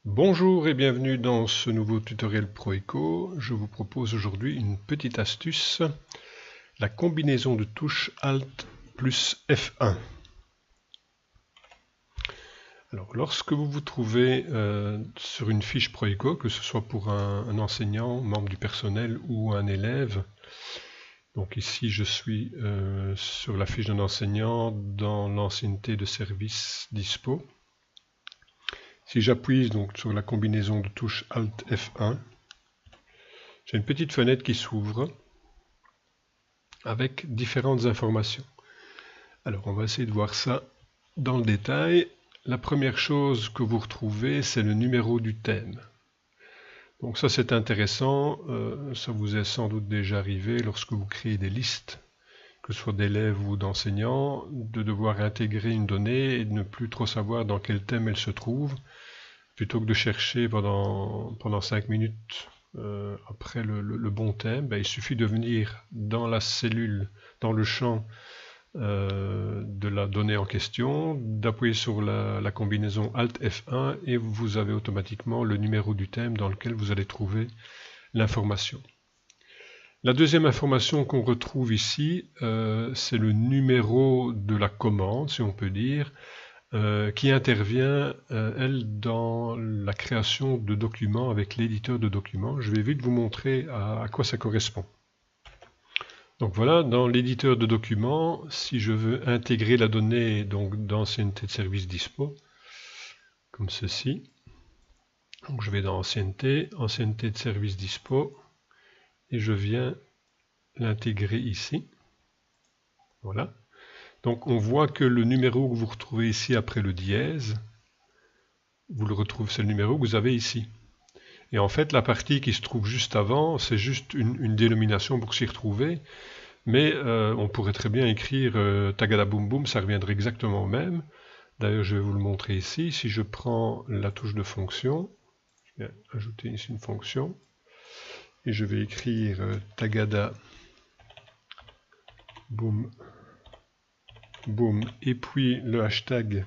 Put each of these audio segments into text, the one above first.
Bonjour et bienvenue dans ce nouveau tutoriel ProEco. Je vous propose aujourd'hui une petite astuce, la combinaison de touches Alt plus F1. Alors, lorsque vous vous trouvez sur une fiche ProEco, que ce soit pour un enseignant, membre du personnel ou un élève, donc ici je suis sur la fiche d'un enseignant dans l'ancienneté de service dispo. Si j'appuie donc sur la combinaison de touches Alt F1, j'ai une petite fenêtre qui s'ouvre avec différentes informations. Alors on va essayer de voir ça dans le détail. La première chose que vous retrouvez, c'est le numéro du thème. Donc ça c'est intéressant, ça vous est sans doute déjà arrivé lorsque vous créez des listes, que ce soit d'élèves ou d'enseignants, de devoir intégrer une donnée et de ne plus trop savoir dans quel thème elle se trouve. Plutôt que de chercher pendant 5 minutes après le bon thème, il suffit de venir dans la cellule, dans le champ de la donnée en question, d'appuyer sur la combinaison Alt F1 et vous avez automatiquement le numéro du thème dans lequel vous allez trouver l'information. La deuxième information qu'on retrouve ici, c'est le numéro de la commande, si on peut dire, qui intervient, elle, dans la création de documents avec l'éditeur de documents. Je vais vite vous montrer à quoi ça correspond. Donc voilà, dans l'éditeur de documents, si je veux intégrer la donnée d'ancienneté de service dispo, comme ceci, donc je vais dans ancienneté de service dispo, et je viens l'intégrer ici. Voilà. Donc on voit que le numéro que vous retrouvez ici après le dièse, vous le retrouvez, c'est le numéro que vous avez ici. Et en fait, la partie qui se trouve juste avant, c'est juste une dénomination pour s'y retrouver. Mais on pourrait très bien écrire Tagada Boom Boom, ça reviendrait exactement au même. D'ailleurs, je vais vous le montrer ici. Si je prends la touche de fonction, je vais ajouter ici une fonction, et je vais écrire Tagada Boom Boom, et puis le hashtag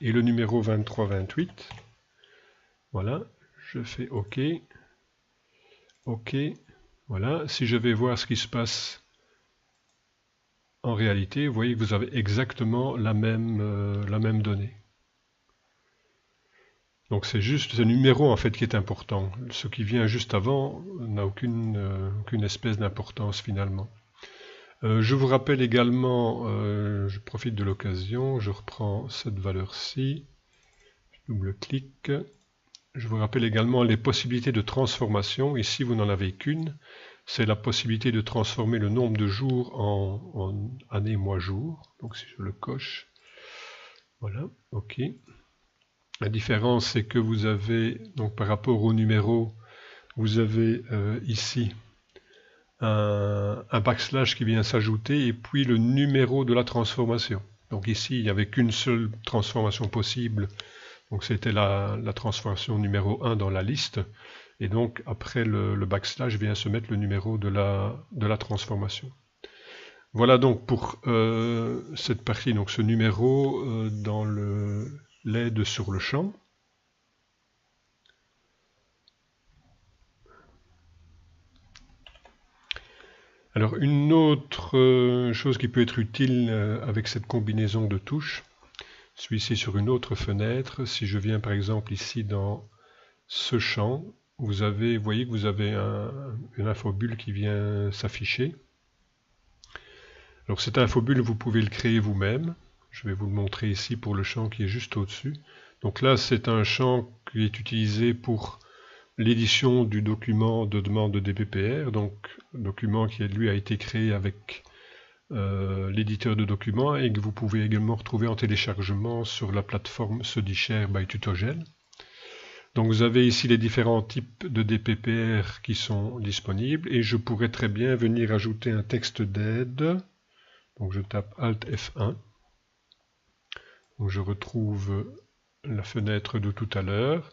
et le numéro 2328. Voilà, je fais OK. OK. Voilà, si je vais voir ce qui se passe en réalité, vous voyez que vous avez exactement la même donnée. Donc c'est juste ce numéro en fait qui est important. Ce qui vient juste avant n'a aucune espèce d'importance finalement. Je vous rappelle également, je profite de l'occasion, je reprends cette valeur-ci, je double-clique. Je vous rappelle également les possibilités de transformation. Ici, vous n'en avez qu'une. C'est la possibilité de transformer le nombre de jours en année, mois, jour. Donc si je le coche, voilà, OK. La différence, c'est que vous avez, donc par rapport au numéro, vous avez ici un backslash qui vient s'ajouter et puis le numéro de la transformation. Donc ici, il n'y avait qu'une seule transformation possible. Donc c'était la transformation numéro 1 dans la liste. Et donc après le backslash vient se mettre le numéro de la transformation. Voilà donc pour cette partie, donc ce numéro dans l'aide sur le champ. Alors une autre chose qui peut être utile avec cette combinaison de touches, je suis ici sur une autre fenêtre. Si je viens par exemple ici dans ce champ, vous voyez que vous avez une infobulle qui vient s'afficher. Alors cette infobulle, vous pouvez le créer vous-même. Je vais vous le montrer ici pour le champ qui est juste au-dessus. Donc là, c'est un champ qui est utilisé pour l'édition du document de demande de DPPR, donc document qui lui a été créé avec l'éditeur de documents et que vous pouvez également retrouver en téléchargement sur la plateforme StudyShare by Tutogel. Donc vous avez ici les différents types de DPPR qui sont disponibles et je pourrais très bien venir ajouter un texte d'aide. Donc je tape Alt F1. Donc je retrouve la fenêtre de tout à l'heure.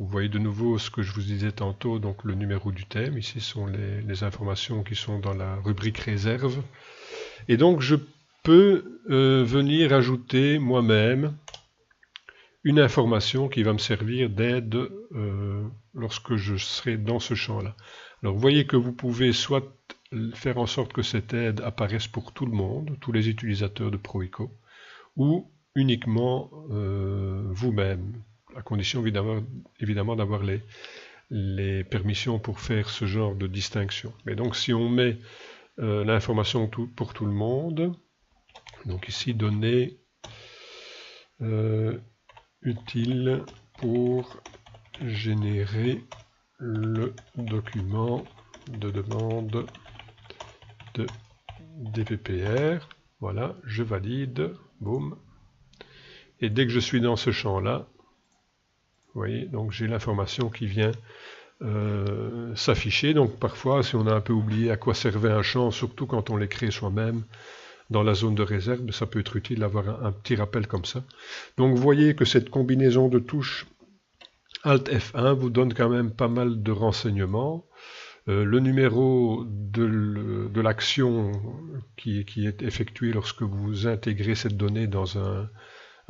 Vous voyez de nouveau ce que je vous disais tantôt, donc le numéro du thème. Ici sont les informations qui sont dans la rubrique réserve. Et donc je peux venir ajouter moi-même une information qui va me servir d'aide lorsque je serai dans ce champ-là. Alors vous voyez que vous pouvez soit faire en sorte que cette aide apparaisse pour tout le monde, tous les utilisateurs de Proico, ou uniquement vous-même, à condition évidemment d'avoir les permissions pour faire ce genre de distinction. Mais donc si on met l'information pour tout le monde, donc ici données utile pour générer le document de demande de DPPR. Voilà, je valide, boum. Et dès que je suis dans ce champ-là, vous voyez, donc j'ai l'information qui vient s'afficher. Donc parfois, si on a un peu oublié à quoi servait un champ, surtout quand on les crée soi-même, dans la zone de réserve, ça peut être utile d'avoir un petit rappel comme ça. Donc vous voyez que cette combinaison de touches Alt F1 vous donne quand même pas mal de renseignements. Le numéro de l'action qui est effectuée lorsque vous intégrez cette donnée dans un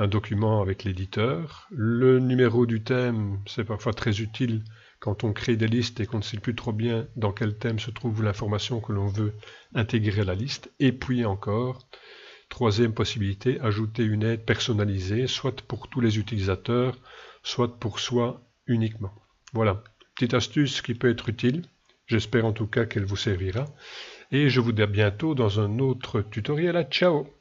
document avec l'éditeur. Le numéro du thème, c'est parfois très utile quand on crée des listes et qu'on ne sait plus trop bien dans quel thème se trouve l'information que l'on veut intégrer à la liste. Et puis encore, troisième possibilité, ajouter une aide personnalisée, soit pour tous les utilisateurs, soit pour soi uniquement. Voilà, petite astuce qui peut être utile. J'espère en tout cas qu'elle vous servira. Et je vous dis à bientôt dans un autre tutoriel. Ciao!